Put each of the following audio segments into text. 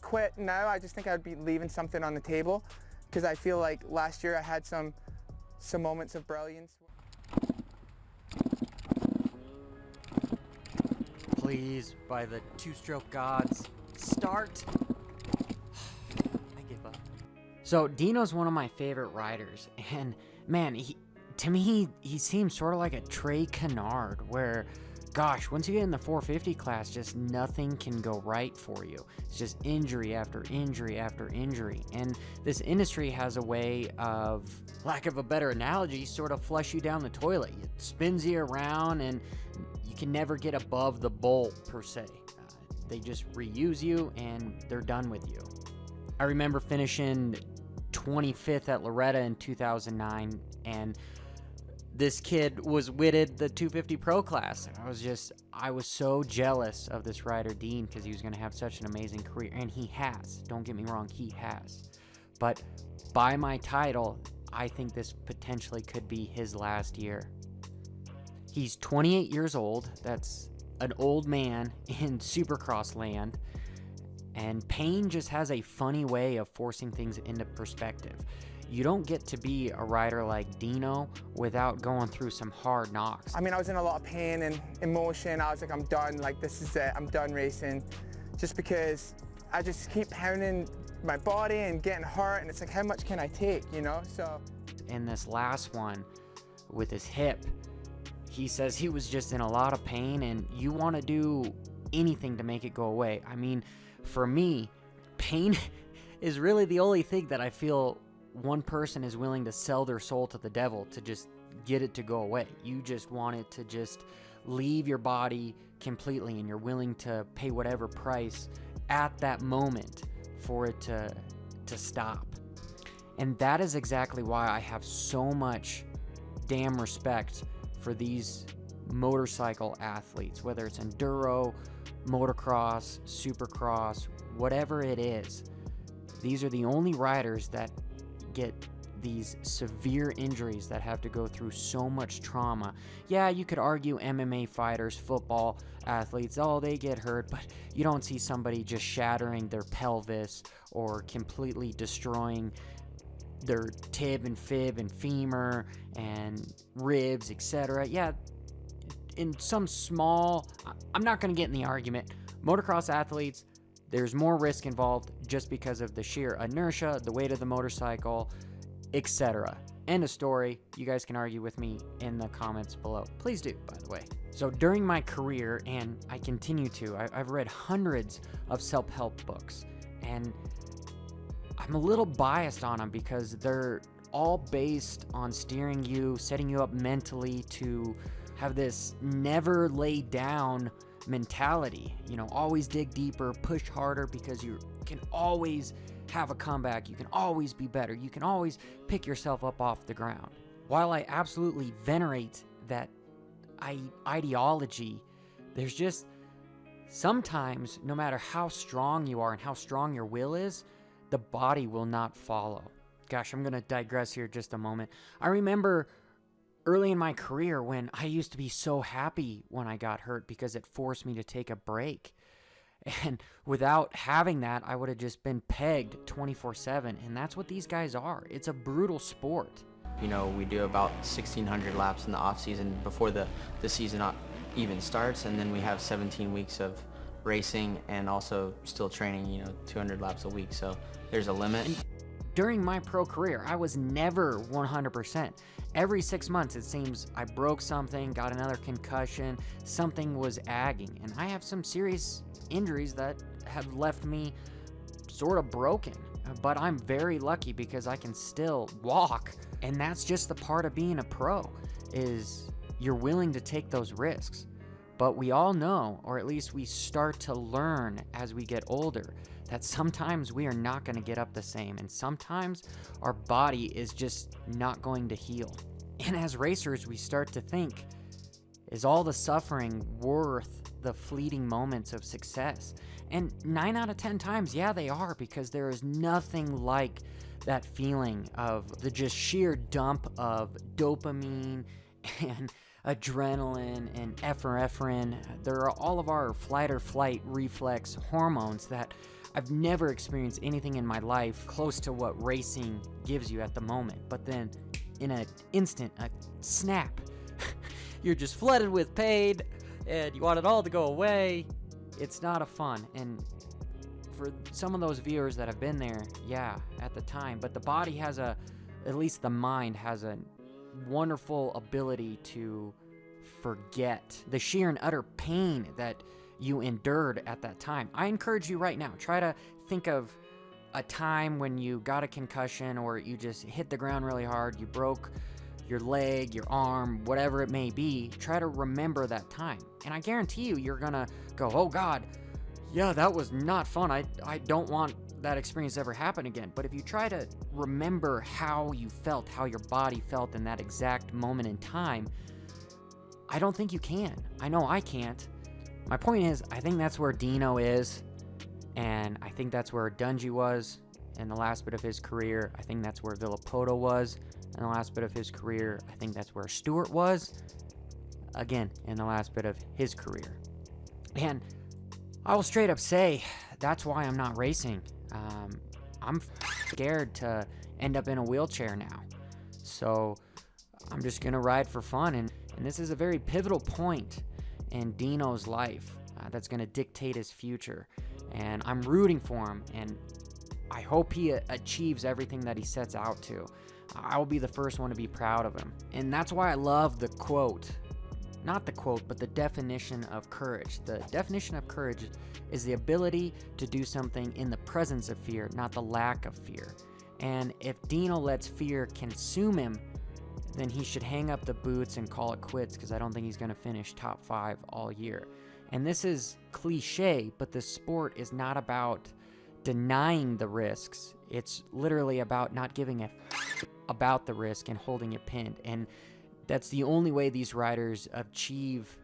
quit now, I just think I'd be leaving something on the table, because I feel like last year I had some moments of brilliance. Please, by the two-stroke gods, start. I give up. So Deano's one of my favorite riders, and man, to me he seems sort of like a Trey Canard, where gosh, once you get in the 450 class, just nothing can go right for you. It's just injury after injury after injury. And this industry has a way of, lack of a better analogy, sort of flush you down the toilet. It spins you around and you can never get above the bolt per se. They just reuse you and they're done with you. I remember finishing 25th at Loretta in 2009, and this kid was witted the 250 Pro class. I was so jealous of this rider, Dean, because he was going to have such an amazing career. And he has. Don't get me wrong, he has. But by my title, I think this potentially could be his last year. He's 28 years old. That's an old man in Supercross land. And pain just has a funny way of forcing things into perspective. You don't get to be a rider like Deano without going through some hard knocks. I mean, I was in a lot of pain and emotion. I was like, I'm done, like this is it, I'm done racing. Just because I just keep pounding my body and getting hurt, and it's like, how much can I take, you know? So in this last one with his hip, he says he was just in a lot of pain, and you want to do anything to make it go away. I mean, for me, pain is really the only thing that I feel one person is willing to sell their soul to the devil to just get it to go away. You just want it to just leave your body completely, and you're willing to pay whatever price at that moment for it to stop. And that is exactly why I have so much damn respect for these motorcycle athletes, whether it's enduro, motocross, supercross, whatever it is. These are the only riders that get these severe injuries that have to go through so much trauma. Yeah, you could argue MMA fighters, football athletes, oh, they get hurt, but you don't see somebody just shattering their pelvis or completely destroying their tib and fib and femur and ribs, etc. Yeah, in some small, I'm not going to get in the argument. Motocross athletes, there's more risk involved just because of the sheer inertia, the weight of the motorcycle, etc. End of story. You guys can argue with me in the comments below. Please do, by the way. So during my career, and I continue to, I've read hundreds of self-help books, and I'm a little biased on them because they're all based on steering you, setting you up mentally to have this never lay down mentality. You know, always dig deeper, push harder, because you can always have a comeback. You can always be better. You can always pick yourself up off the ground. While I absolutely venerate that ideology, there's just sometimes, no matter how strong you are and how strong your will is, the body will not follow. Gosh, I'm going to digress here just a moment. I remember early in my career when I used to be so happy when I got hurt because it forced me to take a break. And without having that, I would have just been pegged 24/7. And that's what these guys are. It's a brutal sport. You know, we do about 1,600 laps in the off season before the season even starts. And then we have 17 weeks of racing and also still training, 200 laps a week. So there's a limit. And during my pro career, I was never 100%. Every 6 months, it seems I broke something, got another concussion, something was agging. And I have some serious injuries that have left me sort of broken. But I'm very lucky because I can still walk. And that's just the part of being a pro, is you're willing to take those risks. But we all know, or at least we start to learn as we get older, that sometimes we are not going to get up the same, and sometimes our body is just not going to heal. And as racers, we start to think, is all the suffering worth the fleeting moments of success? And 9 out of 10 times, yeah, they are, because there is nothing like that feeling of the just sheer dump of dopamine and adrenaline and epinephrine. There are all of our fight or flight reflex hormones that I've never experienced anything in my life close to what racing gives you at the moment. But then in an instant, a snap, you're just flooded with pain and you want it all to go away. It's not a fun. And for some of those viewers that have been there, yeah, at the time, but the body has at least the mind has a wonderful ability to forget the sheer and utter pain that you endured at that time. I encourage you right now, try to think of a time when you got a concussion or you just hit the ground really hard, you broke your leg, your arm, whatever it may be. Try to remember that time. And I guarantee you, you're gonna go, oh God, yeah, that was not fun. I don't want that experience to ever happen again. But if you try to remember how you felt, how your body felt in that exact moment in time, I don't think you can. I know I can't. My point is, I think that's where Deano is, and I think that's where Dungey was in the last bit of his career. I think that's where Villapoto was in the last bit of his career. I think that's where Stewart was, again, in the last bit of his career. And I will straight up say, that's why I'm not racing. I'm scared to end up in a wheelchair now. So I'm just going to ride for fun, and this is a very pivotal point in Deano's life that's going to dictate his future, and I'm rooting for him, and I hope he achieves everything that he sets out to. I will be the first one to be proud of him, and that's why I love the quote, not the quote, but the definition of courage. The definition of courage is the ability to do something in the presence of fear, not the lack of fear. And if Deano lets fear consume him, then he should hang up the boots and call it quits, because I don't think he's going to finish top 5 all year. And this is cliche, but the sport is not about denying the risks. It's literally about not giving a about the risk and holding it pinned. And that's the only way these riders achieve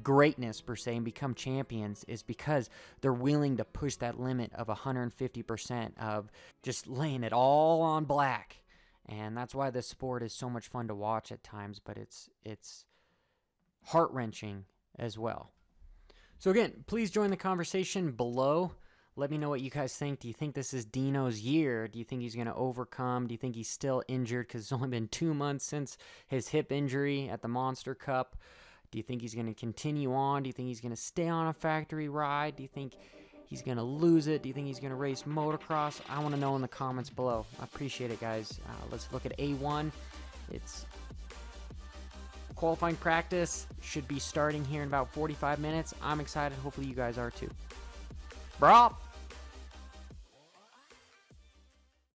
greatness, per se, and become champions, is because they're willing to push that limit of 150% of just laying it all on black. And that's why this sport is so much fun to watch at times, but it's heart-wrenching as well. So again, please join the conversation below. Let me know what you guys think. Do you think this is Deano's year? Do you think he's going to overcome? Do you think he's still injured because it's only been 2 months since his hip injury at the Monster Cup? Do you think he's going to continue on? Do you think he's going to stay on a factory ride? Do you think he's going to lose it? Do you think he's going to race motocross? I want to know in the comments below. I appreciate it, guys. Let's look at A1. It's qualifying practice. Should be starting here in about 45 minutes. I'm excited. Hopefully you guys are too. Brah!